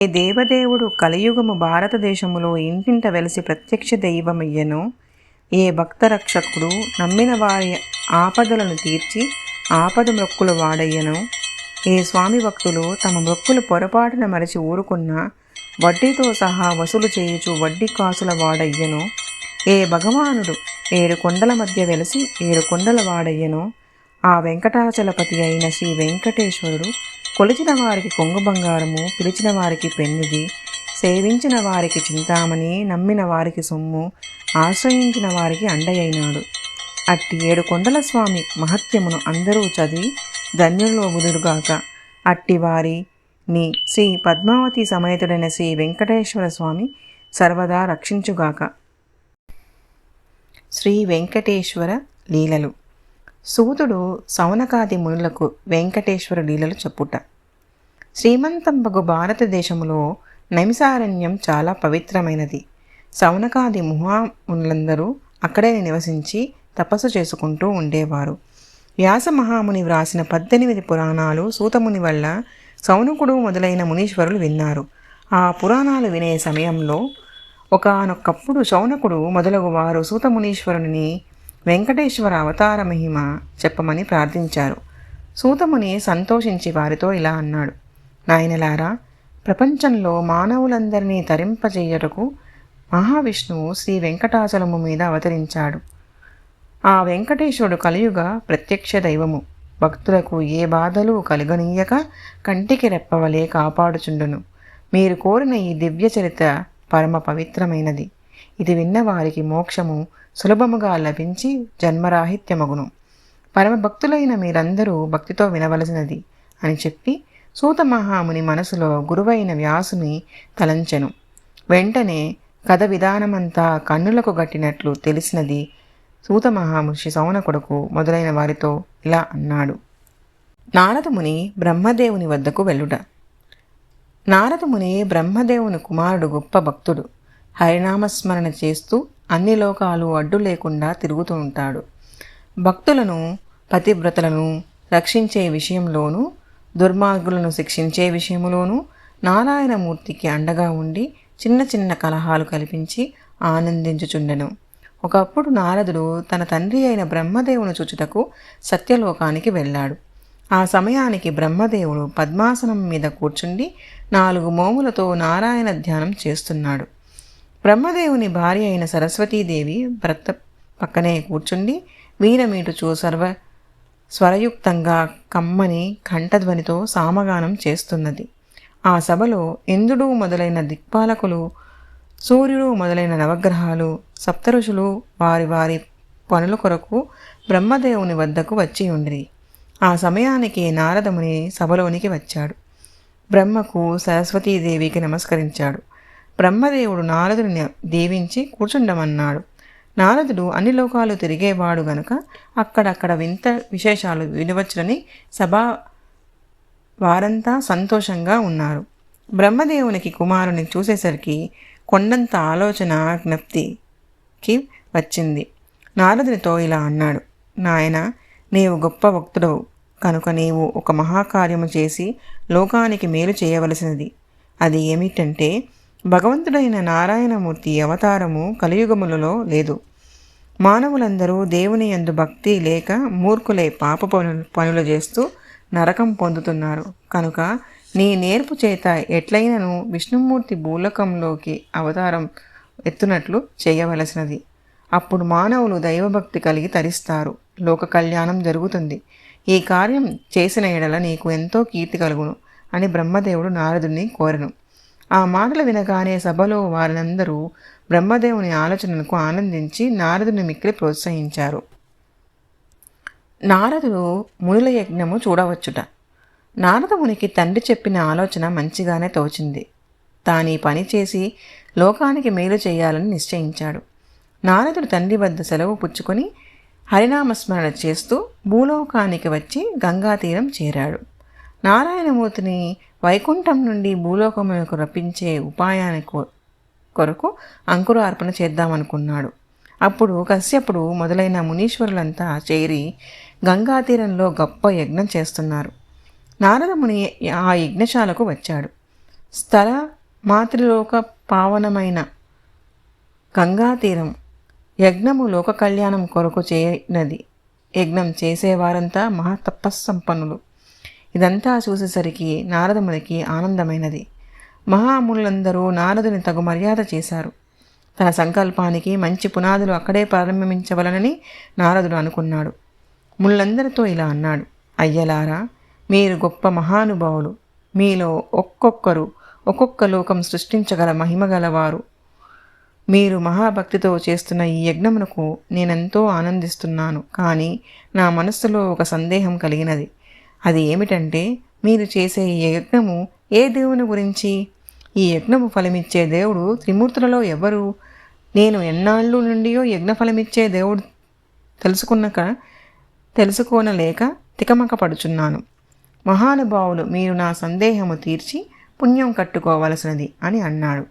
ఏ దేవదేవుడు కలియుగము భారతదేశములో ఇంటింట వెలిసి ప్రత్యక్ష దైవమయ్యనో, ఏ భక్తరక్షకుడు నమ్మిన వారి ఆపదలను తీర్చి ఆపద మొక్కులు వాడయ్యనో, ఏ స్వామి భక్తులు తమ మొక్కులు పొరపాటున మరచి ఊరుకున్న వడ్డీతో సహా వసూలు చేయుచు వడ్డీ కాసుల వాడయ్యనో, ఏ భగవానుడు 7 కొండల మధ్య వెలిసి 7 కొండల వాడయ్యనో, ఆ వెంకటాచలపతి అయిన శ్రీ వెంకటేశ్వరుడు కొలిచిన వారికి కొంగు బంగారము, పిలిచిన వారికి పెన్నిది, సేవించిన వారికి చింతామణి, నమ్మిన వారికి సొమ్ము, ఆశ్రయించిన వారికి అండయైనాడు. అట్టి 7 కొండల స్వామి మహత్యమును అందరూ చదివి ధన్యుల్లో బుదురుగాక. అట్టి వారిని శ్రీ పద్మావతి సమేతుడైన శ్రీ వెంకటేశ్వర స్వామి సర్వదా రక్షించుగాక. శ్రీ వెంకటేశ్వర లీలలు. సూతుడు సౌనకాది మునులకు వెంకటేశ్వర లీలలు చెప్పుట. శ్రీమంతంబగు భారతదేశములో నైమిసారణ్యం చాలా పవిత్రమైనది. సౌనకాది మహామునులందరూ అక్కడే నివసించి తపస్సు చేసుకుంటూ ఉండేవారు. వ్యాస మహాముని వ్రాసిన 18 పురాణాలు సూతముని వల్ల సౌనకుడు మొదలైన మునీశ్వరులు విన్నారు. ఆ పురాణాలు వినే సమయంలో ఒకానొకప్పుడు సౌనకుడు మొదలగు వారు సూతమునీశ్వరుని వెంకటేశ్వర అవతార మహిమ చెప్పమని ప్రార్థించారు. సూతముని సంతోషించి వారితో ఇలా అన్నాడు: నాయనలారా, ప్రపంచంలో మానవులందరినీ తరింపజేయుటకు మహావిష్ణువు శ్రీ వెంకటాచలము మీద అవతరించాడు. ఆ వెంకటేశ్వరుడు కలియుగ ప్రత్యక్ష దైవము. భక్తులకు ఏ బాధలు కలుగనీయక కంటికి రెప్పవలే కాపాడుచుండును. మీరు కోరిన ఈ దివ్య చరిత్ర పరమ పవిత్రమైనది. ఇది విన్న వారికి మోక్షము సులభముగా లభించి జన్మరాహిత్యమగును. పరమ భక్తులైన మీరందరూ భక్తితో వినవలసినది అని చెప్పి సూత మహాముని మనసులో గురువైన వ్యాసుని తలంచెను. వెంటనే కథ విధానమంతా కన్నులకు గట్టినట్లు తెలిసినది. సూత మహాముషి సౌనకుడుకు మొదలైన వారితో ఇలా అన్నాడు: నారదముని బ్రహ్మదేవుని వద్దకు వెళ్ళుట. నారదముని బ్రహ్మదేవుని కుమారుడు, గొప్ప భక్తుడు. హరినామస్మరణ చేస్తూ అన్ని లోకాలు అడ్డు లేకుండా తిరుగుతూ ఉంటాడు. భక్తులను, పతివ్రతలను రక్షించే విషయంలోనూ, దుర్మార్గులను శిక్షించే విషయంలోనూ నారాయణమూర్తికి అండగా ఉండి చిన్న చిన్న కలహాలు కల్పించి ఆనందించుచుండెను. ఒకప్పుడు నారదుడు తన తండ్రి అయిన బ్రహ్మదేవుని చూచుటకు సత్యలోకానికి వెళ్ళాడు. ఆ సమయానికి బ్రహ్మదేవుడు పద్మాసనం మీద కూర్చుండి 4 మోములతో నారాయణ ధ్యానం చేస్తున్నాడు. బ్రహ్మదేవుని భార్య అయిన సరస్వతీదేవి భర్త పక్కనే కూర్చుండి వీణమీటుచూ స్వరయుక్తంగా కమ్మని కంఠధ్వనితో సామగానం చేస్తున్నది. ఆ సభలో ఇంద్రుడు మొదలైన దిక్పాలకులు, సూర్యుడు మొదలైన నవగ్రహాలు, సప్తఋషులు వారి వారి పనుల కొరకు బ్రహ్మదేవుని వద్దకు వచ్చి ఉండిరి. ఆ సమయానికి నారదముని సభలోనికి వచ్చాడు. బ్రహ్మకు సరస్వతీదేవికి నమస్కరించాడు. బ్రహ్మదేవుడు నారదుని దీవించి కూర్చుండమన్నాడు. నారదుడు అన్ని లోకాలు తిరిగేవాడు గనుక అక్కడక్కడ వింత విశేషాలు వినవచ్చునని సభా వారంతా సంతోషంగా ఉన్నారు. బ్రహ్మదేవునికి కుమారుని చూసేసరికి కొండంత ఆలోచన జ్ఞప్తికి వచ్చింది. నారదునితో ఇలా అన్నాడు: నాయన, నీవు గొప్ప భక్తుడవు కనుక నీవు ఒక మహాకార్యము చేసి లోకానికి మేలు చేయవలసినది. అది ఏమిటంటే, భగవంతుడైన నారాయణమూర్తి అవతారము కలియుగములలో లేదు. మానవులందరూ దేవుని యందు భక్తి లేక మూర్ఖులై పాప పనులు చేస్తూ నరకం పొందుతున్నారు. కనుక నీ నేర్పు చేత ఎట్లయినను విష్ణుమూర్తి భూలోకంలోకి అవతారం ఎత్తునట్లు చేయవలసినది. అప్పుడు మానవులు దైవభక్తి కలిగి తరిస్తారు, లోక కళ్యాణం జరుగుతుంది. ఈ కార్యం చేసిన ఎడల నీకు ఎంతో కీర్తి కలుగును అని బ్రహ్మదేవుడు నారదుని కోరెను. ఆ మాటలు వినగానే సభలో వారందరూ బ్రహ్మదేవుని ఆలోచనకు ఆనందించి నారదుని మిక్కిలి ప్రోత్సహించారు. నారదుడు మునుల యజ్ఞము చూడవచ్చుట. నారదమునికి తండ్రి చెప్పిన ఆలోచన మంచిగానే తోచింది. తానీ పని చేసి లోకానికి మేలు చేయాలని నిశ్చయించాడు. నారదుడు తండ్రి వద్ద సెలవు పుచ్చుకొని హరినామస్మరణ చేస్తూ భూలోకానికి వచ్చి గంగాతీరం చేరాడు. నారాయణమూర్తిని వైకుంఠం నుండి భూలోకములకు రప్పించే ఉపాయాన్ని కొరకు అంకురార్పణ చేద్దామనుకున్నాడు. అప్పుడు కశ్యపుడు మొదలైన మునీశ్వరులంతా చేరి గంగాతీరంలో గొప్ప యజ్ఞం చేస్తున్నారు. నారదముని ఆ యజ్ఞశాలకు వచ్చాడు. స్థల మాతృలోక పావనమైన గంగాతీరం యజ్ఞము లోక కళ్యాణం కొరకు చేయనది. యజ్ఞం చేసేవారంతా మహాతపస్సంపన్నులు. ఇదంతా చూసేసరికి నారదమునికి ఆనందమైనది. మహామునులందరూ నారదుని తగు మర్యాద చేశారు. తన సంకల్పానికి మంచి పునాదులు అక్కడే ప్రారంభించవలనని నారదుడు అనుకున్నాడు. ముళ్ళందరితో ఇలా అన్నాడు: అయ్యలారా, మీరు గొప్ప మహానుభావులు. మీలో ఒక్కొక్కరు ఒక్కొక్క లోకం సృష్టించగల మహిమగలవారు. మీరు మహాభక్తితో చేస్తున్న ఈ యజ్ఞమునకు నేనెంతో ఆనందిస్తున్నాను. కానీ నా మనస్సులో ఒక సందేహం కలిగినది. అది ఏమిటంటే, మీరు చేసే ఈ యజ్ఞము ఏ దేవుని గురించి? ఈ యజ్ఞము ఫలమిచ్చే దేవుడు త్రిమూర్తులలో ఎవరు? నేను ఎన్నాళ్ళు నుండియో యజ్ఞ ఫలమిచ్చే దేవుడు తెలుసుకోనలేక తికమక పడుచున్నాను. మహానుభావులు, మీరు నా సందేహము తీర్చి పుణ్యం కట్టుకోవలసినది అని అన్నాడు.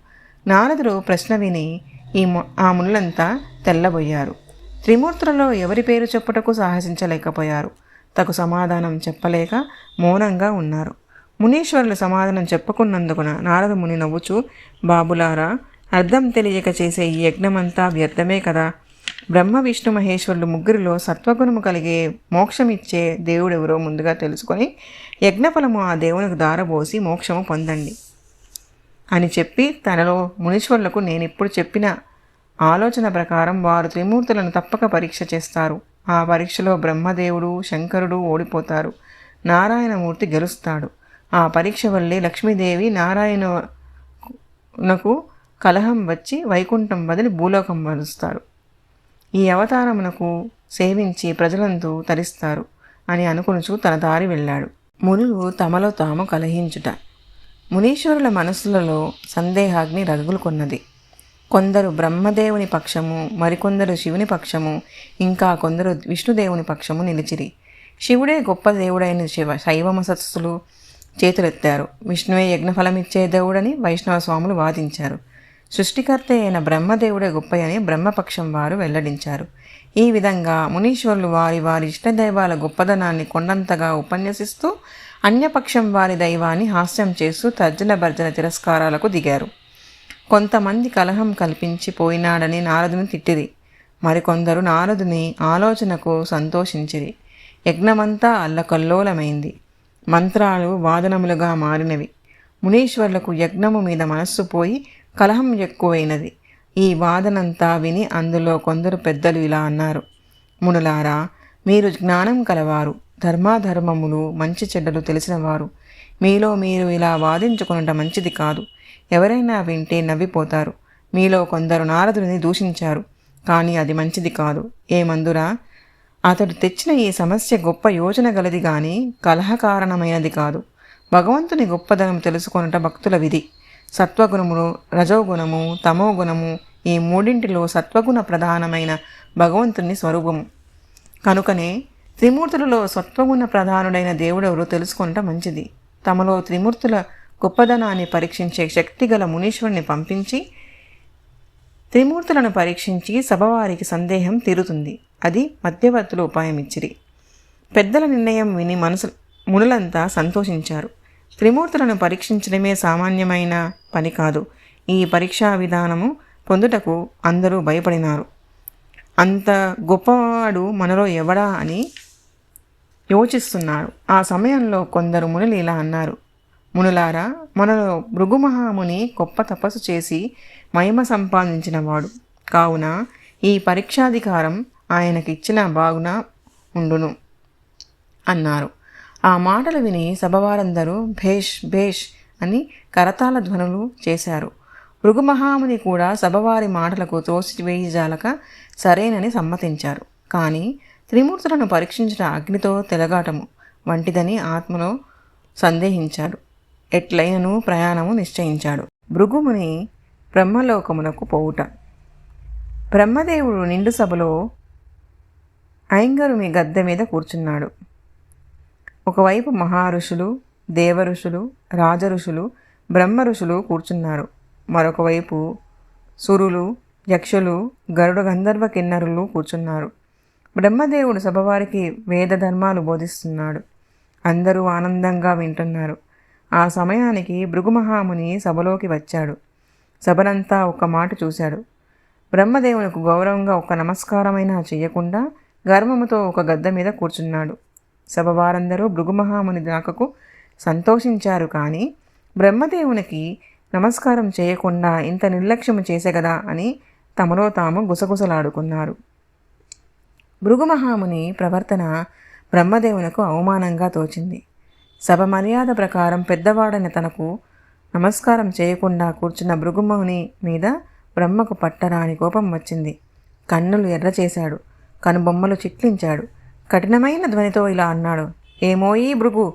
నారదుడు ప్రశ్న విని ఆ మునులంతా తెల్లబోయారు. త్రిమూర్తులలో ఎవరి పేరు చెప్పుటకు సాహసించలేకపోయారు. తగు సమాధానం చెప్పలేక మౌనంగా ఉన్నారు. మునీశ్వరులు సమాధానం చెప్పుకున్నందుకున నారద ముని నవ్వుచూ, బాబులారా, అర్థం తెలియక చేసే ఈ యజ్ఞమంతా వ్యర్థమే కదా. బ్రహ్మ విష్ణు మహేశ్వరులు ముగ్గురిలో సత్వగుణము కలిగే మోక్షమిచ్చే దేవుడెవరో ముందుగా తెలుసుకొని యజ్ఞఫలము ఆ దేవునికి దారబోసి మోక్షము పొందండి అని చెప్పి తనలో మునీశ్వరులకు నేనిప్పుడు చెప్పిన ఆలోచన ప్రకారం వారు త్రిమూర్తులను తప్పక పరీక్ష చేస్తారు. ఆ పరీక్షలో బ్రహ్మదేవుడు శంకరుడు ఓడిపోతారు. నారాయణమూర్తి గెలుస్తాడు. ఆ పరీక్ష వల్లే లక్ష్మీదేవి నారాయణకు కలహం వచ్చి వైకుంఠం వదిలి భూలోకం వలుస్తారు. ఈ అవతారమునకు సేవించి ప్రజలంతా తరిస్తారు అని అనుకునుచు తన దారి వెళ్ళాడు. మునులు తమలో తాము కలహించుట. మునీశ్వరుల మనస్సులలో సందేహాగ్ని రగులుకొన్నది. కొందరు బ్రహ్మదేవుని పక్షము, మరికొందరు శివుని పక్షము, ఇంకా కొందరు విష్ణుదేవుని పక్షము నిలిచిరి. శివుడే గొప్ప దేవుడైన శైవమసత్సులు చేతులెత్తారు. విష్ణువే యజ్ఞఫలమిచ్చే దేవుడని వైష్ణవ స్వాములు వాదించారు. సృష్టికర్త అయిన బ్రహ్మదేవుడే గొప్పయని బ్రహ్మపక్షం వారు వెల్లడించారు. ఈ విధంగా మునీశ్వరులు వారి వారి ఇష్టదైవాల గొప్పదనాన్ని కొండంతగా ఉపన్యసిస్తూ అన్యపక్షం వారి దైవాన్ని హాస్యం చేస్తూ తర్జన భర్జన తిరస్కారాలకు దిగారు. కొంతమంది కలహం కల్పించి పోయినాడని నారదుని తిట్టిరి. మరికొందరు నారదుని ఆలోచనకు సంతోషించిరి. యజ్ఞమంతా అల్లకల్లోలమైంది. మంత్రాలు వాదనములుగా మారినవి. మునీశ్వరులకు యజ్ఞము మీద మనస్సు పోయి కలహం ఎక్కువైనది. ఈ వాదనంతా విని అందులో కొందరు పెద్దలు ఇలా అన్నారు: మునులారా, మీరు జ్ఞానం కలవారు, ధర్మాధర్మములు మంచి చెడ్డలు తెలిసినవారు. మీలో మీరు ఇలా వాదించుకునటం మంచిది కాదు. ఎవరైనా వింటే నవ్విపోతారు. మీలో కొందరు నారదుని దూషించారు, కానీ అది మంచిది కాదు. ఏమందురా, అతడు తెచ్చిన ఈ సమస్య గొప్ప యోచన గలది గాని కలహకారణమైనది కాదు. భగవంతుని గొప్పదనం తెలుసుకొనుట భక్తుల విధి. సత్వగుణములు, రజోగుణము, తమోగుణము, ఈ మూడింటిలో సత్వగుణ ప్రధానమైన భగవంతుని స్వరూపము. కనుకనే త్రిమూర్తులలో సత్వగుణ ప్రధానుడైన దేవుడెవరో తెలుసుకొనటం మంచిది. తమలో త్రిమూర్తుల గొప్పదనాన్ని పరీక్షించే శక్తి గల మునీశ్వరుని పంపించి త్రిమూర్తులను పరీక్షించి సభవారికి సందేహం తీరుతుంది. అది మధ్యవర్తులు ఉపాయం ఇచ్చిరి. పెద్దల నిర్ణయం విని మునులంతా సంతోషించారు. త్రిమూర్తులను పరీక్షించడమే సామాన్యమైన పని కాదు. ఈ పరీక్షా విధానము పొందుటకు అందరూ భయపడినారు. అంత గొప్పవాడు మనలో ఎవడా అని యోచిస్తున్నారు. ఆ సమయంలో కొందరు మునులు ఇలా అన్నారు: మునులారా, మనలో భృగుమహాముని గొప్ప తపస్సు చేసి మహిమ సంపాదించినవాడు కావున ఈ పరీక్షాధికారం ఆయనకి ఇచ్చిన బాగున ఉండును అన్నారు. ఆ మాటలు విని సభవారందరూ భేష్ భేష్ అని కరతాళ ధ్వనులు చేశారు. భృగుమహాముని కూడా సభవారి మాటలకు తోసివేయజాలక సరేనని సమ్మతించారు. కానీ త్రిమూర్తులను పరీక్షించిన అగ్నితో తెలగాటము వంటిదని ఆత్మలో సందేహించాడు. ఎట్లయినను ప్రయాణము నిశ్చయించాడు. భృగుముని బ్రహ్మలోకమునకు పోవుట. బ్రహ్మదేవుడు నిండు సభలో ఐంగరుని గద్దె మీద కూర్చున్నాడు. ఒకవైపు మహారుషులు, దేవఋషులు, రాజఋషులు, బ్రహ్మ ఋషులు కూర్చున్నారు. మరొక వైపు సురులు, యక్షులు, గరుడ గంధర్వ కిన్నరులు కూర్చున్నారు. బ్రహ్మదేవుడు సభవారికి వేద ధర్మాలు బోధిస్తున్నాడు. అందరూ ఆనందంగా వింటున్నారు. ఆ సమయానికి భృగుమహాముని సభలోకి వచ్చాడు. సభనంతా ఒక్క మాట చూశాడు. బ్రహ్మదేవునికి గౌరవంగా ఒక్క నమస్కారమైనా చెయ్యకుండా గర్వముతో ఒక గద్ద మీద కూర్చున్నాడు. సభ వారందరూ భృగుమహాముని రాకకు సంతోషించారు. కానీ బ్రహ్మదేవునికి నమస్కారం చేయకుండా ఇంత నిర్లక్ష్యము చేసెగదా అని తమలో తాము గుసగుసలాడుకున్నారు. భృగుమహాముని ప్రవర్తన బ్రహ్మదేవునకు అవమానంగా తోచింది. సభ మర్యాద ప్రకారం పెద్దవాడైన తనకు నమస్కారం చేయకుండా కూర్చున్న భృగుముని మీద బ్రహ్మకు పట్టరాని కోపం వచ్చింది. కన్నులు ఎర్ర చేశాడు. కనుబొమ్మలు చిట్లించాడు. కఠినమైన ధ్వనితో ఇలా అన్నాడు. ఏమోయీ భృగు,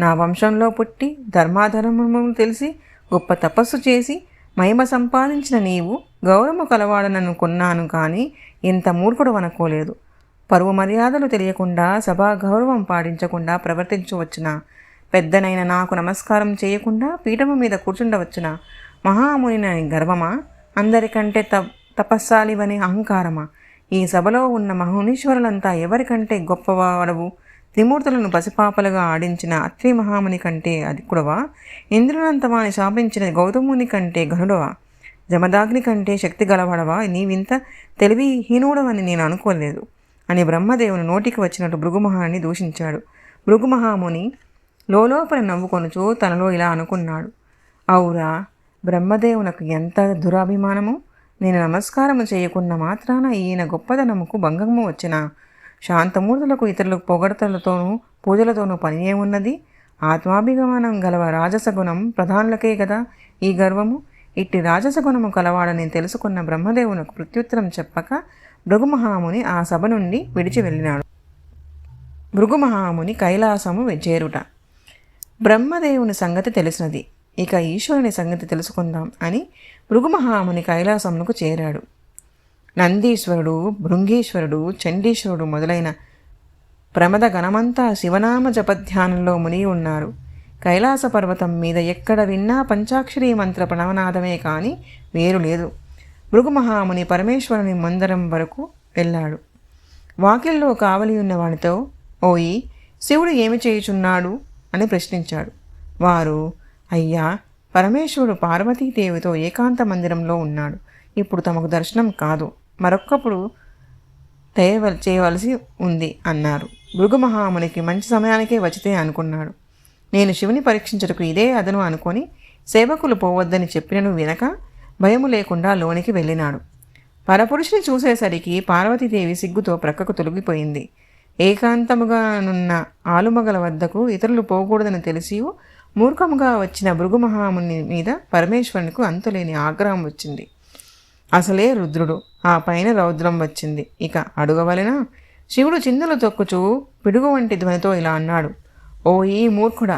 నా వంశంలో పుట్టి ధర్మాధర్మములు తెలిసి గొప్ప తపస్సు చేసి మహిమ సంపాదించిన నీవు గౌరవము కలవాడననుకున్నాను, కానీ ఇంత మూర్ఖుడు అనుకోలేదు. పరువు మర్యాదలు తెలియకుండా సభా గౌరవం పాటించకుండా ప్రవర్తించవచ్చున పెద్దనైన నాకు నమస్కారం చేయకుండా పీఠము మీద కూర్చుండవచ్చున మహామునిని గర్వమా? అందరికంటే తపస్సాలివని అహంకారమా? ఈ సభలో ఉన్న మహునీశ్వరులంతా ఎవరికంటే గొప్పవాడవు? త్రిమూర్తులను పసిపాపలుగా ఆడించిన అత్రి మహాముని కంటే అధికుడవా? ఇంద్రునంతవాని శాపించిన గౌతముని కంటే గనుడవా? జమదాగ్ని కంటే శక్తి గలవాడవా? నీవింత తెలివిహీనుడవని నేను అనుకోలేదు అని బ్రహ్మదేవుని నోటికి వచ్చినట్టు భృగుమహాని దూషించాడు. భృగుమహాముని లోపల నవ్వుకొనుచూ తనలో ఇలా అనుకున్నాడు. అవురా, బ్రహ్మదేవునకు ఎంత దురాభిమానము! నేను నమస్కారము చేయకున్న మాత్రాన ఈయన గొప్పదనముకు భంగము వచ్చిన శాంతమూర్తులకు ఇతరులకు పొగడతలతోనూ పూజలతోనూ పని ఏమున్నది? ఆత్మాభిమానం గలవ రాజసగుణం ప్రధానులకే కదా ఈ గర్వము. ఇట్టి రాజసగుణము కలవాడని తెలుసుకున్న బ్రహ్మదేవునకు ప్రత్యుత్తరం చెప్పక భృగుమహాముని ఆ సభ నుండి విడిచి వెళ్ళినాడు. భృగుమహాముని కైలాసము చేరుట. బ్రహ్మదేవుని సంగతి తెలిసినది, ఇక ఈశ్వరుని సంగతి తెలుసుకుందాం అని భృగుమహాముని కైలాసమునకు చేరాడు. నందీశ్వరుడు, భృంగీశ్వరుడు, చండీశ్వరుడు మొదలైన ప్రమద గణమంతా శివనామ జపధ్యానంలో మునిగి ఉన్నారు. కైలాస పర్వతం మీద ఎక్కడ విన్నా పంచాక్షరీ మంత్ర ప్రణవనాదమే కానీ వేరు లేదు. భృగుమహాముని పరమేశ్వరుని మందిరం వరకు వెళ్ళాడు. వాకిల్లో కావలి ఉన్న వానితో, ఓయి, శివుడు ఏమి చేయుచున్నాడు అని ప్రశ్నించాడు. వారు, అయ్యా, పరమేశ్వరుడు పార్వతీదేవితో ఏకాంత మందిరంలో ఉన్నాడు. ఇప్పుడు తమకు దర్శనం కాదు, మరొక్కప్పుడు చేయవలసి ఉంది అన్నారు. భృగుమహామునికి మంచి సమయానికే వచ్చితే అనుకున్నాడు. నేను శివుని పరీక్షించటకు ఇదే అదను అనుకొని సేవకులు పోవద్దని చెప్పినను వినక భయము లేకుండా లోనికి వెళ్ళినాడు. పరపురుషుని చూసేసరికి పార్వతీదేవి సిగ్గుతో ప్రక్కకు తొలగిపోయింది. ఏకాంతముగానున్న ఆలుమగల వద్దకు ఇతరులు పోకూడదని తెలిసి మూర్ఖముగా వచ్చిన భృగుమహాముని మీద పరమేశ్వరునికి అంతులేని ఆగ్రహం వచ్చింది. అసలే రుద్రుడు, ఆ పైన రౌద్రం వచ్చింది, ఇక అడుగవలెనా? శివుడు చిందులు తొక్కుచూ పిడుగు వంటి ధ్వనితో ఇలా అన్నాడు. ఓ ఈ మూర్ఖుడా,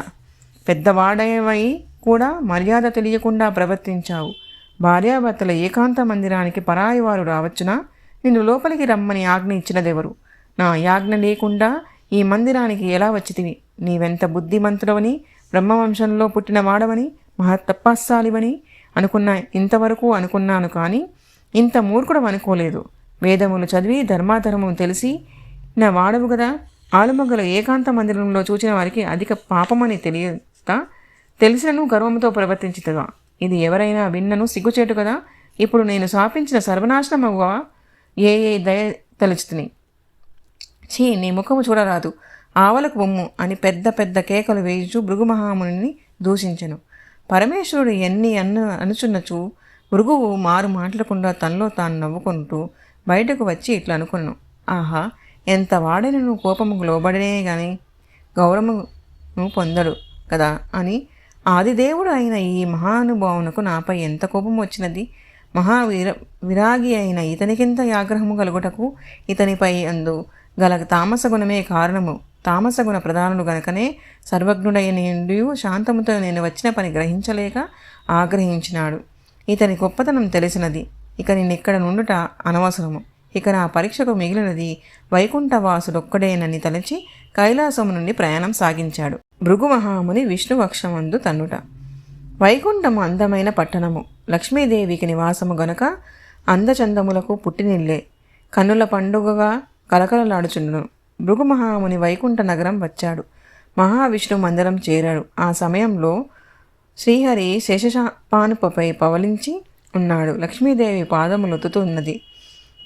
పెద్దవాడవై కూడా మర్యాద తెలియకుండా ప్రవర్తించావు. భార్యాభర్తల ఏకాంత మందిరానికి పరాయి వారు రావచ్చునా? నిన్ను లోపలికి రమ్మని ఆజ్ఞ ఇచ్చినదెవరు? నా యాజ్ఞ లేకుండా ఈ మందిరానికి ఎలా వచ్చితివి? నీవెంత బుద్ధిమంతుడవని, బ్రహ్మవంశంలో పుట్టిన వాడవని, మహత్తపస్సాలివని ఇంతవరకు అనుకున్నాను, కానీ ఇంత మూర్ఖుడు అనుకోలేదు. వేదములు చదివి ధర్మాధర్మము తెలిసి నా వాడవు కదా. ఆలుమగల ఏకాంత మందిరంలో చూచిన వారికి అధిక పాపమని తెలిసినను గర్వంతో ప్రవర్తించుతుగా. ఇది ఎవరైనా విన్నను సిగ్గుచేటు కదా. ఇప్పుడు నేను శాపించిన సర్వనాశనమవ్వా ఏ దయ తలుచుతుని. ఛీ, నీ ముఖము చూడరాదు, ఆవలకు బొమ్ము అని పెద్ద పెద్ద కేకలు వేయుచు భృగుమహాముని దూషించెను. పరమేశ్వరుడు ఎన్ని అనుచున్నచు భృగువు మారు మాట్లాడకుండా తనలో తాను నవ్వుకుంటూ బయటకు వచ్చి ఇట్లా అనుకున్నాను. ఆహా, ఎంత వాడైనను కోపముకు లోబడినే గాని గౌరవమును పొందడు కదా అని ఆదిదేవుడు అయిన ఈ మహానుభావునకు నాపై ఎంత కోపం వచ్చినది. విరాగి అయిన ఇతనికింత ఆగ్రహము కలుగుటకు ఇతనిపై అందు గల తామసగుణమే కారణము. తామసగుణ ప్రధానుడు గనుకనే సర్వజ్ఞుడైన శాంతముతో నేను వచ్చిన పని గ్రహించలేక ఆగ్రహించినాడు. ఇతని గొప్పతనం తెలిసినది. ఇక నేనిక్కడ నుండుట అనవసరము. ఇక నా పరీక్షకు మిగిలినది వైకుంఠవాసుడొక్కడేనని తలచి కైలాసము నుండి ప్రయాణం సాగించాడు. భృగుమహాముని విష్ణువక్షమందు తన్నుట. వైకుంఠము అందమైన పట్టణము, లక్ష్మీదేవికి నివాసము గనుక అందచందములకు పుట్టినిల్లే, కన్నుల పండుగగా కలకలలాడుచుండును. భృగుమహాముని వైకుంఠ నగరం వచ్చాడు. మహావిష్ణు మందిరం చేరాడు. ఆ సమయంలో శ్రీహరి శేషపానుపై పవలించి ఉన్నాడు. లక్ష్మీదేవి పాదములు ఒత్తుతున్నది.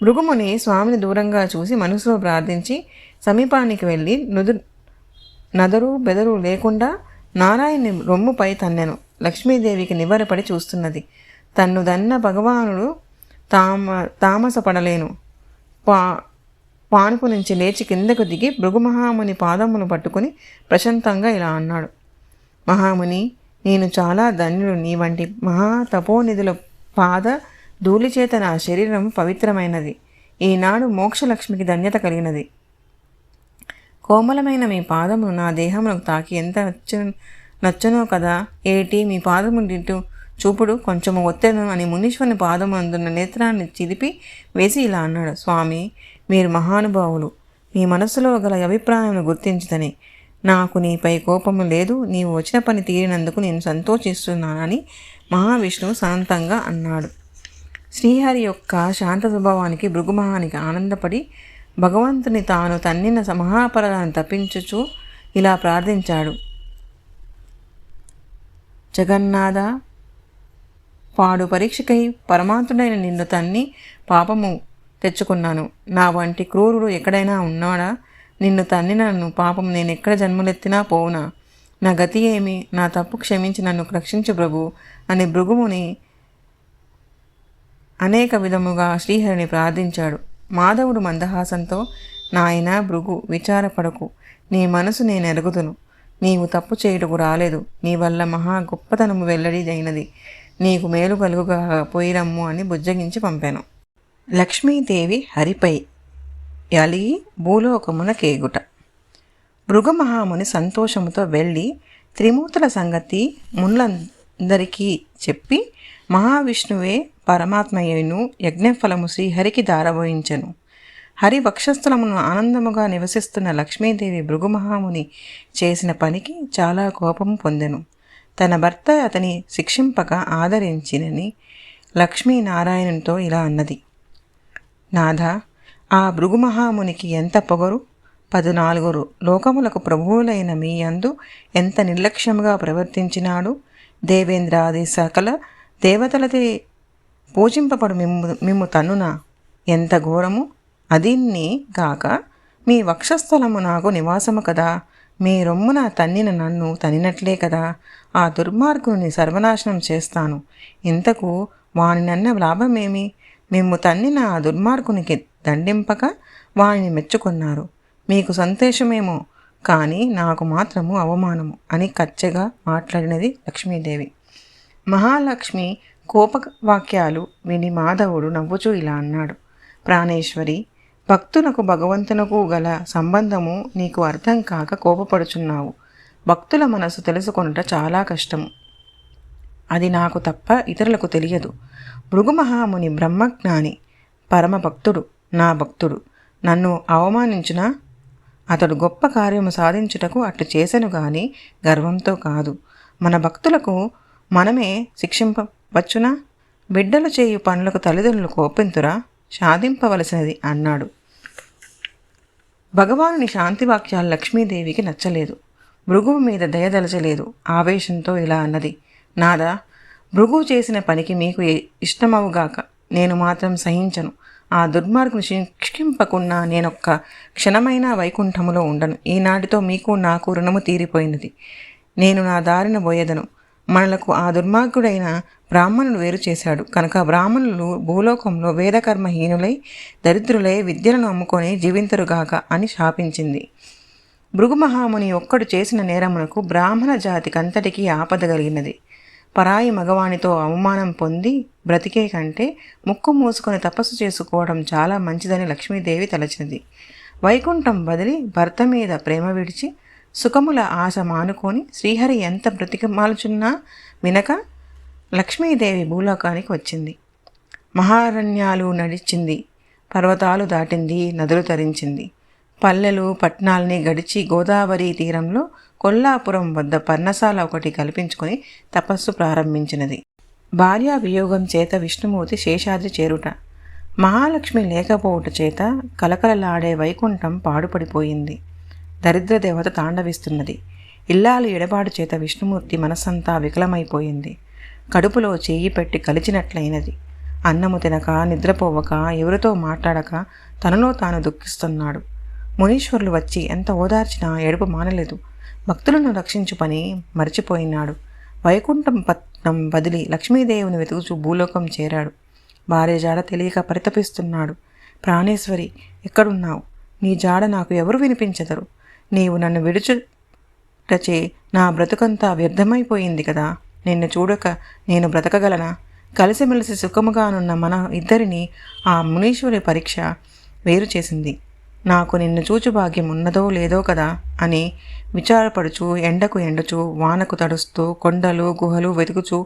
భృగుముని స్వామిని దూరంగా చూసి మనసులో ప్రార్థించి సమీపానికి వెళ్ళి నదరు బెదరు లేకుండా నారాయణి రొమ్ముపై తన్నెను. లక్ష్మీదేవికి నివ్వరపడి చూస్తున్నది. తన్ను దన్న భగవానుడు తామసపడలేను. పానుపు నుంచి లేచి కిందకు దిగి భృగుమహాముని పాదమును పట్టుకుని ప్రశాంతంగా ఇలా అన్నాడు. మహాముని, నేను చాలా ధన్యుడు. నీ వంటి మహా తపోనిధుల పాద ధూళి చేత నా శరీరం పవిత్రమైనది. ఈనాడు మోక్షలక్ష్మికి ధన్యత కలిగినది. కోమలమైన మీ పాదమును నా దేహమునకు తాకి ఎంత నచ్చనో కదా. ఏటి మీ పాదము చూపుడు కొంచెము ఒత్తెను అని మునీశ్వరుని పాదము అందున్న నేత్రాన్ని చిదిపి వేసి ఇలా అన్నాడు. స్వామి, మీరు మహానుభావులు. మీ మనస్సులో గల అభిప్రాయం గుర్తించుదని నాకు నీపై కోపము లేదు. నీవు వచ్చిన పని తీరినందుకు నేను సంతోషిస్తున్నానని మహావిష్ణువు శాంతంగా అన్నాడు. శ్రీహరి యొక్క శాంత స్వభావానికి భృగుమహానికి ఆనందపడి భగవంతుని తాను తన్నిన మహాపరాలను తప్పించుచు ఇలా ప్రార్థించాడు. జగన్నాథ, పాడు పరీక్షకై పరమాత్ముడైన నిన్ను తన్ని పాపము తెచ్చుకున్నాను. నా వంటి క్రూరుడు ఎక్కడైనా ఉన్నాడా? నిన్ను తన్నినను పాపం నేను ఎక్కడ జన్మలెత్తినా పోవునా? నా గతి ఏమి? నా తప్పు క్షమించి నన్ను రక్షించు ప్రభు అని భృగుముని అనేక విధముగా శ్రీహరిని ప్రార్థించాడు. మాధవుడు మందహాసంతో, నాయనా భృగు, విచారపడకు. నీ మనసు నేను ఎరుగుదును. నీవు తప్పు చేయుటకు రాలేదు. నీ వల్ల మహా గొప్పతనము వెల్లడి అయినది. నీకు మేలు కలుగుగా పోయిరమ్ము అని బుజ్జగించి పంపాను. లక్ష్మీదేవి హరిపై అలిగి భూలోకమున కేగుట. భృగుమహాముని సంతోషముతో వెళ్ళి త్రిమూర్తుల సంగతి మునులందరికీ చెప్పి మహావిష్ణువే పరమాత్మయ్యను యజ్ఞఫలము శ్రీహరికి దారబోయించెను. హరి వక్షస్థలమును ఆనందముగా నివసిస్తున్న లక్ష్మీదేవి భృగుమహాముని చేసిన పనికి చాలా కోపము పొందెను. తన భర్త అతని శిక్షింపక ఆదరించినని లక్ష్మీనారాయణునితో ఇలా అన్నది. నాథ, ఆ భృగుమహామునికి ఎంత పొగరు! 14 లోకములకు ప్రభువులైన మీ యందు ఎంత నిర్లక్ష్యముగా ప్రవర్తించినాడు. దేవేంద్రాది సకల దేవతలతే పూజింపబడు మిమ్ము తన్నునా? ఎంత ఘోరము! అదిన్ని గాక మీ వక్షస్థలము నాకు నివాసము కదా. మీ రొమ్మున తన్నిన నన్ను తన్నినట్లే కదా. ఆ దుర్మార్గుని సర్వనాశనం చేస్తాను. ఇంతకు వానినన్న లాభమేమి? మిమ్ము తన్నిన ఆ దుర్మార్గునికి దండింపక వానిని మెచ్చుకున్నారు. మీకు సంతోషమేమో, కానీ నాకు మాత్రము అవమానము అని కచ్చగా మాట్లాడినది లక్ష్మీదేవి. మహాలక్ష్మి కోపవాక్యాలు విని మాధవుడు నవ్వుచూ ఇలా అన్నాడు. ప్రాణేశ్వరి, భక్తులకు భగవంతునకు గల సంబంధము నీకు అర్థం కాక కోపపడుచున్నావు. భక్తుల మనసు తెలుసుకొనుట చాలా కష్టము. అది నాకు తప్ప ఇతరులకు తెలియదు. భృగుమహాముని బ్రహ్మజ్ఞాని, పరమ భక్తుడు, నా భక్తుడు. నన్ను అవమానించునా? అతడు గొప్ప కార్యము సాధించుటకు అట్లు చేసెను గాని గర్వంతో కాదు. మన భక్తులకు మనమే శిక్షింపవచ్చునా? బిడ్డలు చేయు పనులకు తల్లిదండ్రులు కోపింతురా? సాధింపవలసినది అన్నాడు. భగవానుని శాంతివాక్యాలు లక్ష్మీదేవికి నచ్చలేదు. భృగువు మీద దయదలచలేదు. ఆవేశంతో ఇలా అన్నది. నాదా, భృగువు చేసిన పనికి మీకు ఇష్టమవుగాక, నేను మాత్రం సహించను. ఆ దుర్మార్గుని శిక్షింపకున్నా నేనొక్క క్షణమైనా వైకుంఠములో ఉండను. ఈనాటితో మీకు నాకు రుణము తీరిపోయినది. నేను నా దారిన పోయేదను. మనలకు ఆ దుర్మార్గుడైన బ్రాహ్మణుడు వేరు చేశాడు కనుక బ్రాహ్మణులు భూలోకంలో వేదకర్మహీనులై దరిద్రులై విద్యలను అమ్ముకొని జీవింతరుగాక అని శాపించింది. భృగుమహాముని ఒక్కడు చేసిన నేరమునకు బ్రాహ్మణ జాతికంతటికీ ఆపద కలిగినది. పరాయి మగవానితో అవమానం పొంది బ్రతికే కంటే ముక్కు మూసుకొని తపస్సు చేసుకోవడం చాలా మంచిదని లక్ష్మీదేవి తలచినది. వైకుంఠం బదిలి భర్త మీద ప్రేమ విడిచి సుఖముల ఆశ మానుకొని శ్రీహరి ఎంత బ్రతికమాల్చున్నా వినక లక్ష్మీదేవి భూలోకానికి వచ్చింది. మహారణ్యాలు నడిచింది, పర్వతాలు దాటింది, నదులు తరించింది. పల్లెలు పట్టణాలని గడిచి గోదావరి తీరంలో కొల్లాపురం వద్ద పర్ణశాల ఒకటి కల్పించుకొని తపస్సు ప్రారంభించినది. భార్యా వియోగం చేత విష్ణుమూర్తి శేషాద్రి చేరుట, మహాలక్ష్మి లేకపోవుట చేత కలకలలాడే వైకుంఠం పాడుపడిపోయింది. దరిద్ర దేవత తాండవిస్తున్నది. ఇల్లాలు ఎడబాటు చేత విష్ణుమూర్తి మనస్సంతా వికలమైపోయింది. కడుపులో చేయి పెట్టి కలిచినట్లయినది. అన్నము తినక, నిద్రపోవక, ఎవరితో మాట్లాడక తనలో తాను దుఃఖిస్తున్నాడు. మునీశ్వరులు వచ్చి ఎంత ఓదార్చినా ఏడుపు మానలేదు. భక్తులను రక్షించు పని మర్చిపోయినాడు. వైకుంఠం పట్నం వదిలి లక్ష్మీదేవిని వెతుకుచూ భూలోకం చేరాడు. భార్య జాడ తెలియక పరితపిస్తున్నాడు. ప్రాణేశ్వరి, ఎక్కడున్నావు? నీ జాడ నాకు ఎవరు వినిపించదరు? నీవు నన్ను విడుచుటచే నా బ్రతుకంతా వ్యర్థమైపోయింది కదా. నిన్ను చూడక నేను బ్రతకగలనా? కలిసిమెలిసి సుఖముగానున్న మన ఇద్దరిని ఆ మునీశ్వరి పరీక్ష వేరు చేసింది. నాకు నిన్ను చూచు భాగ్యం ఉన్నదో లేదో కదా అని విచారపడుచు, ఎండకు ఎండుచు, వానకు తడుస్తూ, కొండలు గుహలు వెతుకుచూ,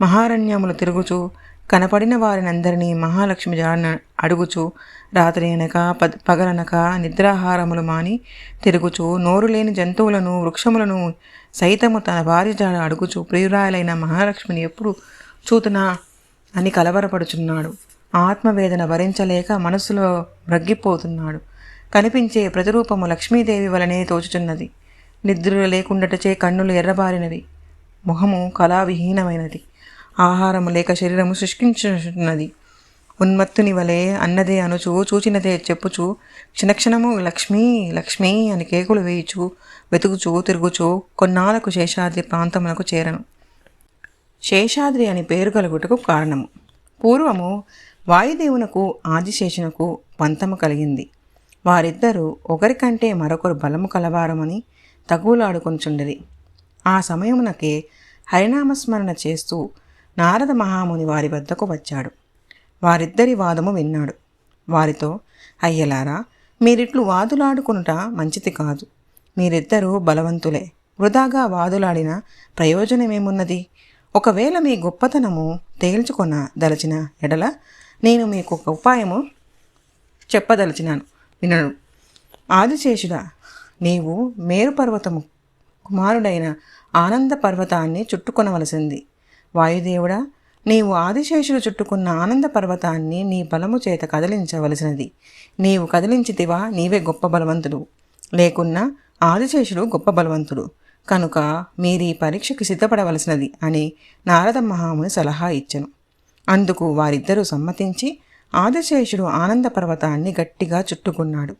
మహారణ్యములు తిరుగుచూ, కనపడిన వారినందరినీ మహాలక్ష్మి జాడను అడుగుచూ, రాత్రి అనక పగలనక నిద్రాహారములు మాని తిరుగుచూ, నోరు లేని జంతువులను వృక్షములను సైతము తన భార్య జాడ అడుగుచూ, ప్రియురాయలైన మహాలక్ష్మిని ఎప్పుడు చూతునా అని కలవరపడుచున్నాడు. ఆత్మవేదన భరించలేక మనసులో మ్రగ్గిపోతున్నాడు. కనిపించే ప్రతిరూపము లక్ష్మీదేవి వలనే తోచుచున్నది. నిద్ర లేకుండాటచే కన్నులు ఎర్రబారినవి. ముఖము కళావిహీనమైనది. ఆహారము లేక శరీరము శుష్కించున్నది. ఉన్మత్తుని వలె అన్నదే అనుచు, చూచినదే చెప్పుచు, క్షణక్షణము లక్ష్మీ లక్ష్మీ అని కేకులు వేయుచు, వెతుకుచూ తిరుగుచూ కొన్నాళ్లకు శేషాద్రి ప్రాంతములకు చేరను. శేషాద్రి అని పేరు కలుగుటకు కారణము, పూర్వము వాయుదేవునకు ఆదిశేషునకు పంతము కలిగింది. వారిద్దరూ ఒకరికంటే మరొకరు బలము కలవారమని తగులాడుకొనుచుండిరి. ఆ సమయమునకే హరినామస్మరణ చేస్తూ నారద మహాముని వారి వద్దకు వచ్చాడు. వారిద్దరి వాదము విన్నాడు. వారితో, అయ్యలారా, మీరిట్లు వాదులాడుకునుట మంచిది కాదు. మీరిద్దరూ బలవంతులే. వృధాగా వాదులాడిన ప్రయోజనమేమున్నది? ఒకవేళ మీ గొప్పతనము తేల్చుకొన దలచిన ఎడల నేను మీకు ఒక ఉపాయము చెప్పదలచినాను, వినడు. ఆదిశేషుడా, నీవు మేరు పర్వతము కుమారుడైన ఆనంద పర్వతాన్ని చుట్టుకొనవలసింది. వాయుదేవుడా, నీవు ఆదిశేషుడు చుట్టుకున్న ఆనంద పర్వతాన్ని నీ బలము చేత కదిలించవలసినది. నీవు కదిలించితివా, నీవే గొప్ప బలవంతుడు. లేకున్నా ఆదిశేషుడు గొప్ప బలవంతుడు. కనుక మీరీ పరీక్షకు సిద్ధపడవలసినది అని నారద మహాముని సలహా ఇచ్చెను. అందుకు వారిద్దరూ సమ్మతించి ఆదిశేషుడు ఆనంద పర్వతాన్ని గట్టిగా చుట్టుకున్నాడు.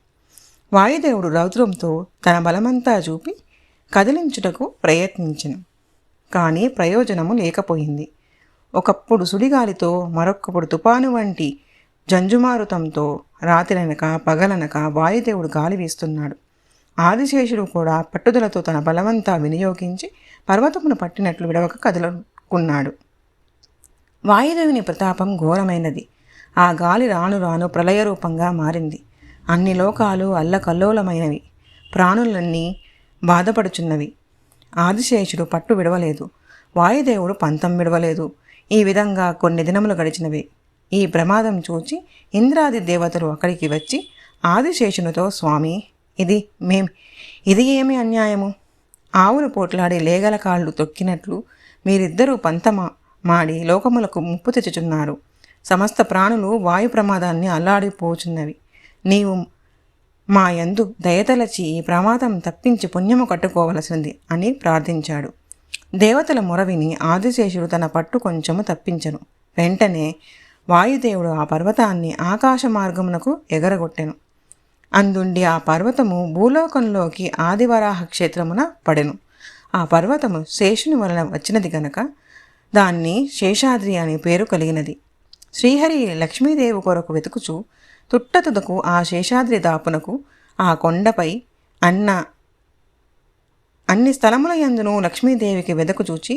వాయుదేవుడు రౌద్రంతో తన బలమంతా చూపి కదిలించుటకు ప్రయత్నించెను. కానీ ప్రయోజనము లేకపోయింది. ఒకప్పుడు సుడిగాలితో, మరొకప్పుడు తుపాను వంటి జంజుమారుతంతో రాత్రనక పగలనక వాయుదేవుడు గాలి వీస్తున్నాడు. ఆదిశేషుడు కూడా పట్టుదలతో తన బలమంతా వినియోగించి పర్వతమును పట్టినట్లు విడవక కదులుకున్నాడు. వాయుదేవుని ప్రతాపం ఘోరమైనది. ఆ గాలి రాను రాను ప్రళయ రూపంగా మారింది. అన్ని లోకాలు అల్లకల్లోలమైనవి. ప్రాణులన్నీ బాధపడుచున్నవి. ఆదిశేషుడు పట్టు విడవలేదు. వాయుదేవుడు పంతం విడవలేదు. ఈ విధంగా కొన్ని దినములు గడిచినవి. ఈ ప్రమాదం చూచి ఇంద్రాది దేవతలు అక్కడికి వచ్చి ఆదిశేషునితో, స్వామి, ఇది ఏమి అన్యాయము? ఆవులు పోట్లాడి లేగల కాళ్ళు తొక్కినట్లు మీరిద్దరూ పంతమాడి లోకములకు ముప్పు తెచ్చుచున్నారు. సమస్త ప్రాణులు వాయు ప్రమాదాన్ని అల్లాడిపోచున్నవి. నీవు మా యందు దయతలచి ఈ ప్రమాదం తప్పించి పుణ్యము కట్టుకోవలసింది అని ప్రార్థించాడు. దేవతల మొరవిని ఆదిశేషుడు తన పట్టు కొంచెము తప్పించెను. వెంటనే వాయుదేవుడు ఆ పర్వతాన్ని ఆకాశ మార్గమునకు ఎగరగొట్టెను. అందుండి ఆ పర్వతము భూలోకంలోకి ఆదివరాహ క్షేత్రమున పడెను. ఆ పర్వతము శేషుని వలన వచ్చినది గనక దాన్ని శేషాద్రి అనే పేరు కలిగినది. శ్రీహరి లక్ష్మీదేవి కొరకు వెతుకుచు తుట్టతుదకు ఆ శేషాద్రి దాపునకు ఆ కొండపై అన్ని స్థలముల యందును లక్ష్మీదేవికి వెదకు చూచి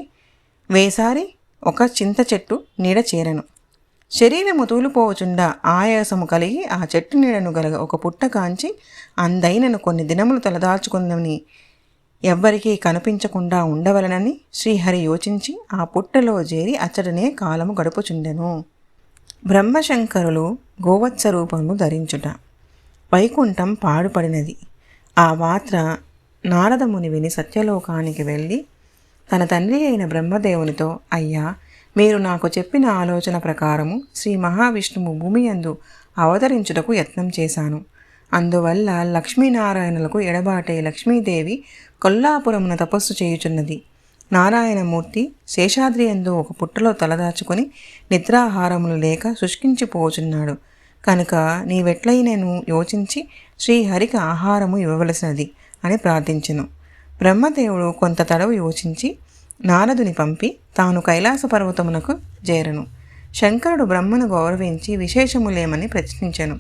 వేసారి ఒక చింత చెట్టు నీడ చేరెను. శరీరము తూలిపోవచుండా ఆయాసము కలిగి ఆ చెట్టు నీడను గల ఒక పుట్ట కాంచి అందైనను కొన్ని దినములు తలదాల్చుకుందని ఎవ్వరికీ కనిపించకుండా ఉండవలనని శ్రీహరి యోచించి ఆ పుట్టలో చేరి అచ్చటనే కాలము గడుపుచుండెను. బ్రహ్మశంకరులు గోవత్స రూపము ధరించుట. వైకుంఠం పాడుపడినది. ఆ వార్త నారదముని విని సత్యలోకానికి వెళ్ళి తన తండ్రి అయిన బ్రహ్మదేవునితో, అయ్యా, మీరు నాకు చెప్పిన ఆలోచన ప్రకారము శ్రీ మహావిష్ణువు భూమి యందు అవతరించుటకు యత్నం చేశాను. అందువల్ల లక్ష్మీనారాయణులకు ఎడబాటే లక్ష్మీదేవి కొల్లాపురమున తపస్సు చేయుచున్నది. నారాయణమూర్తి శేషాద్రి యందు ఒక పుట్టలో తలదాచుకొని నిద్రాహారములు లేక శుష్కించిపోచున్నాడు. కనుక నీవెట్లయినను యోచించి శ్రీహరికి ఆహారము ఇవ్వవలసినది అని ప్రార్థించెను. బ్రహ్మదేవుడు కొంత తడవు యోచించి నారదుని పంపి తాను కైలాస పర్వతమునకు చేరను. శంకరుడు బ్రహ్మను గౌరవించి విశేషములేమని ప్రశ్నించెను.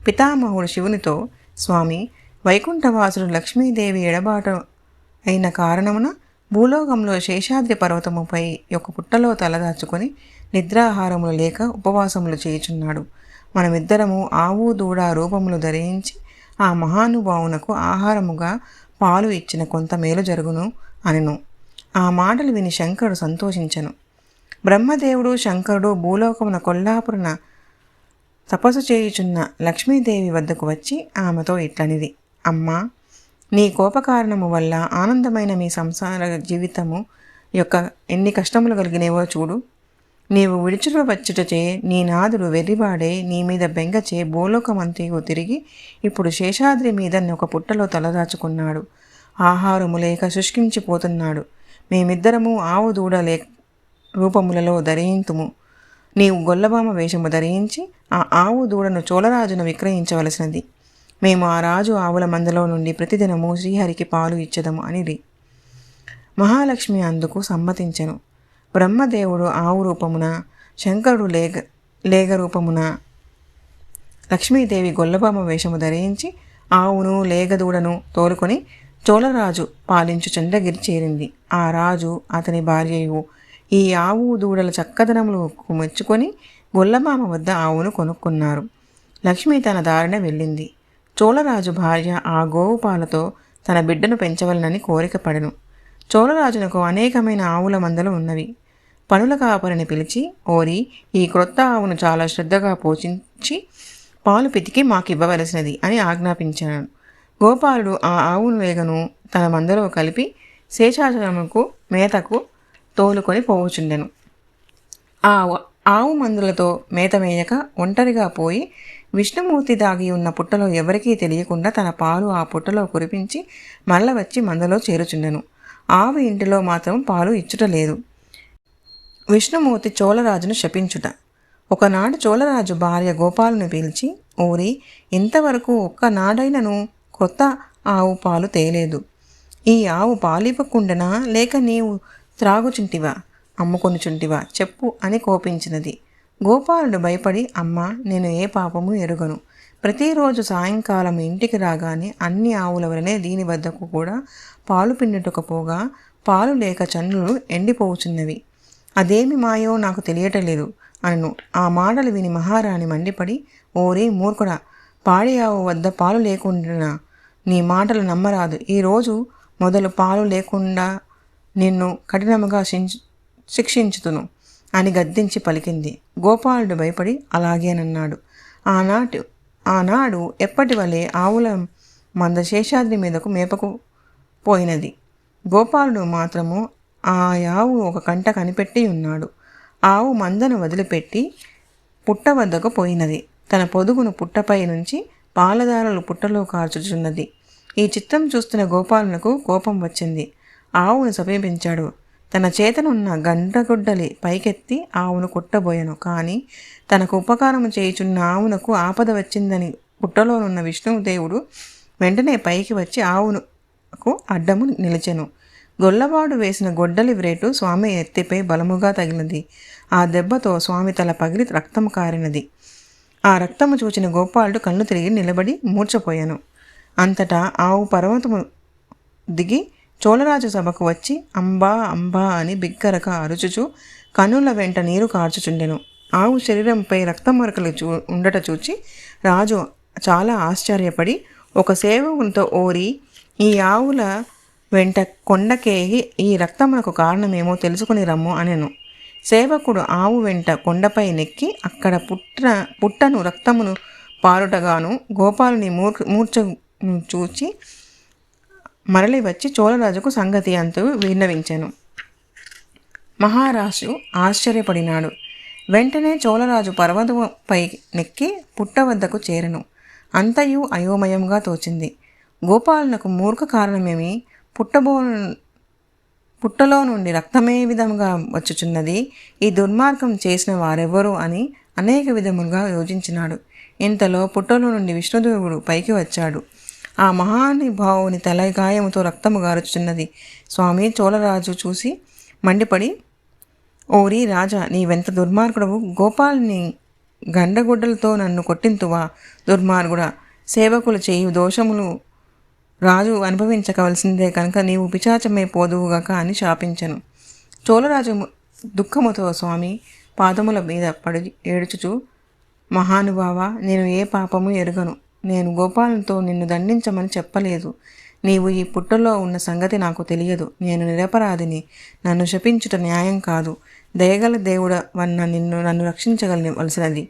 పితామహుడు శివునితో, స్వామి, వైకుంఠవాసుడు లక్ష్మీదేవి ఎడబాటు అయిన కారణమున భూలోకంలో శేషాద్రి పర్వతముపై ఒక పుట్టలో తలదాచుకొని నిద్రాహారములు లేక ఉపవాసములు చేయుచున్నాడు. మనమిద్దరము ఆవు దూడ రూపములు ధరించి ఆ మహానుభావునకు ఆహారముగా పాలు ఇచ్చిన కొంత మేలు జరుగును అనెను. ఆ మాటలు విని శంకరుడు సంతోషించెను. బ్రహ్మదేవుడు శంకరుడు భూలోకమున కొల్లాపురన తపస్సు చేయుచున్న లక్ష్మీదేవి వద్దకు వచ్చి ఆమెతో ఇట్లనిది, అమ్మా, నీ కోపకారణము వల్ల ఆనందమైన మీ సంసార జీవితము యొక్క ఎన్ని కష్టములు కలిగినేవో చూడు. నీవు విడుచుట వచ్చుటచే నీ నాదుడు వెర్రివాడే నీ మీద బెంగచే భూలోకమంతయు తిరిగి ఇప్పుడు శేషాద్రి మీద ఒక పుట్టలో తలదాచుకున్నాడు. ఆహారము లేక శుష్కించిపోతున్నాడు. మేమిద్దరము ఆవు దూడ రూపములలో ధరింతుము. నీవు గొల్లబామ వేషము ధరించి ఆ ఆవు దూడను చోళరాజును విక్రయించవలసినది. మేము ఆ రాజు ఆవుల మందలో నుండి ప్రతిదినము శ్రీహరికి పాలు ఇచ్చదము అనిది. మహాలక్ష్మి అందుకు సమ్మతించెను. బ్రహ్మదేవుడు ఆవు రూపమున, శంకరుడు లేగ రూపమున, లక్ష్మీదేవి గొల్లబామ వేషము ధరించి ఆవును లేగదూడను తోలుకొని చోళరాజు పాలించు చంద్రగిరి చేరింది. ఆ రాజు అతని భార్యయు ఈ ఆవు దూడల చక్కదనములకు మెచ్చుకొని గొల్లబామ వద్ద ఆవును కొనుక్కున్నారు. లక్ష్మి తన దారిన వెళ్ళింది. చోళరాజు భార్య ఆ గోవు పాలతో తన బిడ్డను పెంచవలనని కోరిక పడెను. చోళరాజునకు అనేకమైన ఆవుల మందలు ఉన్నవి. పనుల కాపరిని పిలిచి, ఓరి, ఈ క్రొత్త ఆవును చాలా శ్రద్ధగా పోషించి పాలు పితికి మాకివ్వవలసినది అని ఆజ్ఞాపించాడు. గోపాలుడు ఆ ఆవును వేగను తన మందలో కలిపి శేషాచలముకు మేతకు తోలుకొని పోవుచుండెను. ఆ ఆవు మందులతో మేత మేయక ఒంటరిగా పోయి విష్ణుమూర్తి దాగి ఉన్న పుట్టలో ఎవరికీ తెలియకుండా తన పాలు ఆ పుట్టలో కురిపించి మళ్ళ వచ్చి మందలో చేరుచుండెను. ఆవు ఇంటిలో మాత్రం పాలు ఇచ్చుటలేదు. విష్ణుమూర్తి చోళరాజును శపించుట. ఒకనాడు చోళరాజు భార్య గోపాలుని పిలిచి, ఓరి, ఇంతవరకు ఒక్కనాడైనను కొత్త ఆవు పాలు తేలేదు. ఈ ఆవు పాలివ్వకుండనా లేక నీవు త్రాగుచుంటివా, అమ్ముకొనుచుంటివా చెప్పు అని కోపించినది. గోపాలుడు భయపడి, అమ్మా, నేను ఏ పాపము ఎరుగను. ప్రతిరోజు సాయంకాలం ఇంటికి రాగానే అన్ని ఆవుల వలనే దీని వద్దకు కూడా పాలు పిండుటకపోగా పాలు లేక చన్నులు ఎండిపోవుచున్నవి. అదేమి మాయో నాకు తెలియటలేదు అనను. ఆ మాటలు విని మహారాణి మండిపడి, ఓరి మూర్ఖుడా, పాడి ఆవు వద్ద పాలు లేకుండా నీ మాటలు నమ్మరాదు. ఈరోజు మొదలు పాలు లేకుండా నిన్ను కఠినముగా శిక్షించుతును అని గద్దించి పలికింది. గోపాలుడు భయపడి అలాగేనన్నాడు. ఆనాడు ఎప్పటి వలె ఆవుల మంద శేషాద్రి మీదకు మేపకు పోయినది. గోపాలుడు మాత్రము ఆ ఆవు ఒక కంట కనిపెట్టి ఉన్నాడు. ఆవు మందను వదిలిపెట్టి పుట్ట వద్దకు పోయినది. తన పొదుగును పుట్టపై నుంచి పాలదారలు పుట్టలో కార్చుచున్నది. ఈ చిత్రం చూస్తున్న గోపాలునకు కోపం వచ్చింది. ఆవును సమీపించాడు. తన చేతనున్న గండ్రగొడ్డలి పైకెత్తి ఆవును కొట్టబోయెను. కానీ తనకు ఉపకారం చేయుచున్న ఆవునకు ఆపద వచ్చిందని పుట్టలోనున్న విష్ణుదేవుడు వెంటనే పైకి వచ్చి ఆవునకు అడ్డము నిలిచెను. గొల్లవాడు వేసిన గొడ్డలి వ్రేటు స్వామి ఎత్తిపై బలముగా తగిలినది. ఆ దెబ్బతో స్వామి తల పగిలి రక్తము కారినది. ఆ రక్తము చూచిన గోపాలుడు కళ్ళు తిరిగి నిలబడి మూర్చపోయాను. అంతటా ఆవు పర్వతము దిగి చోళరాజు సభకు వచ్చి అంబా అంబా అని బిగ్గరగా అరుచుచు కన్నుల వెంట నీరు కార్చుచుండెను. ఆవు శరీరంపై రక్తమరకలు ఉండట చూచి రాజు చాలా ఆశ్చర్యపడి ఒక సేవకునితో, ఓరి, ఈ ఆవుల వెంట కొండకేగి ఈ రక్తమునకు కారణమేమో తెలుసుకుని రమ్ము అనెను. సేవకుడు ఆవు వెంట కొండపై నెక్కి అక్కడ పుట్టను రక్తమును పారుటగాను గోపాలుని మూర్ఛను చూచి మరలి వచ్చి చోళరాజుకు సంగతి అంతు విన్నవించెను. మహారాజు ఆశ్చర్యపడినాడు. వెంటనే చోళరాజు పర్వతముపై నెక్కి పుట్ట వద్దకు చేరెను. అంతయు అయోమయంగా తోచింది. గోపాలనకు మూర్ఖ కారణమేమి? పుట్టలో నుండి రక్తమే విధముగా వచ్చుచున్నది. ఈ దుర్మార్గం చేసిన వారెవరు అని అనేక విధములుగా యోచించినాడు. ఇంతలో పుట్టలో నుండి విష్ణుదేవుడు పైకి వచ్చాడు. ఆ మహానుభావుని తలగాయముతో రక్తము గారుచున్నది. స్వామి చోళరాజు చూసి మండిపడి, ఓరి రాజా, నీవెంత దుర్మార్గుడవు! గోపాల్ని గండగుడ్డలతో నన్ను కొట్టింతువా? దుర్మార్గుడా! సేవకులు చేయు దోషములు రాజు అనుభవించకవలసిందే కనుక నీవు పిచాచమే పోదువుగాక అని శాపించను. చోళరాజు దుఃఖముతో స్వామి పాదముల మీద పడి ఏడుచుచు, మహానుభావ, నేను ఏ పాపము ఎరుగను. నేను గోపాలంతో నిన్ను దండించమని చెప్పలేదు. నీవు ఈ పుట్టలో ఉన్న సంగతి నాకు తెలియదు. నేను నిరపరాధిని. నన్ను శపించుట న్యాయం కాదు. దయగల దేవుడ వన్న నన్ను రక్షించగలవలసినది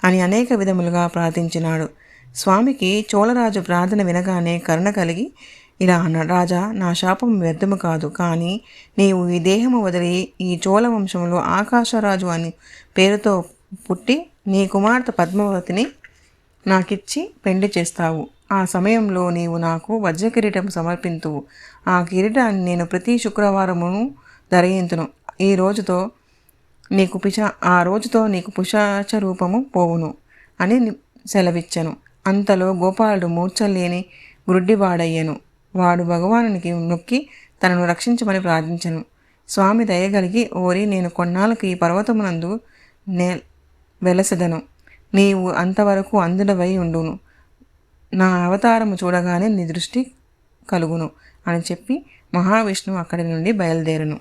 అని అనేక విధములుగా ప్రార్థించినాడు. స్వామికి చోళరాజు ప్రార్థన వినగానే కరుణ కలిగి ఇలా అన్నాడు, రాజా, నా శాపం వ్యర్థము కాదు. కానీ నీవు ఈ దేహము వదిలి ఈ చోళ వంశంలో ఆకాశరాజు అని పేరుతో పుట్టి నీ కుమార్తె పద్మావతిని నాకిచ్చి పెండ్లి చేస్తావు. ఆ సమయంలో నీవు నాకు వజ్రకిరీటం సమర్పింతువు. ఆ కిరీటాన్ని నేను ప్రతి శుక్రవారమును ధరింతును. ఆ రోజుతో నీకు పిశాచ రూపము పోవును అని సెలవిచ్చెను. అంతలో గోపాలుడు మూర్ఛలేని గ్రుడ్డివాడయ్యెను. వాడు భగవానునికి నొక్కి తనను రక్షించమని ప్రార్థించెను. స్వామి దయగలిగి, ఓరి, నేను కొన్నాళ్ళకు ఈ పర్వతమునందు వెలసెదను. నీవు అంతవరకు అందుడవై ఉండును. నా అవతారము చూడగానే నీ దృష్టి కలుగును అని చెప్పి మహావిష్ణువు అక్కడి నుండి బయలుదేరును.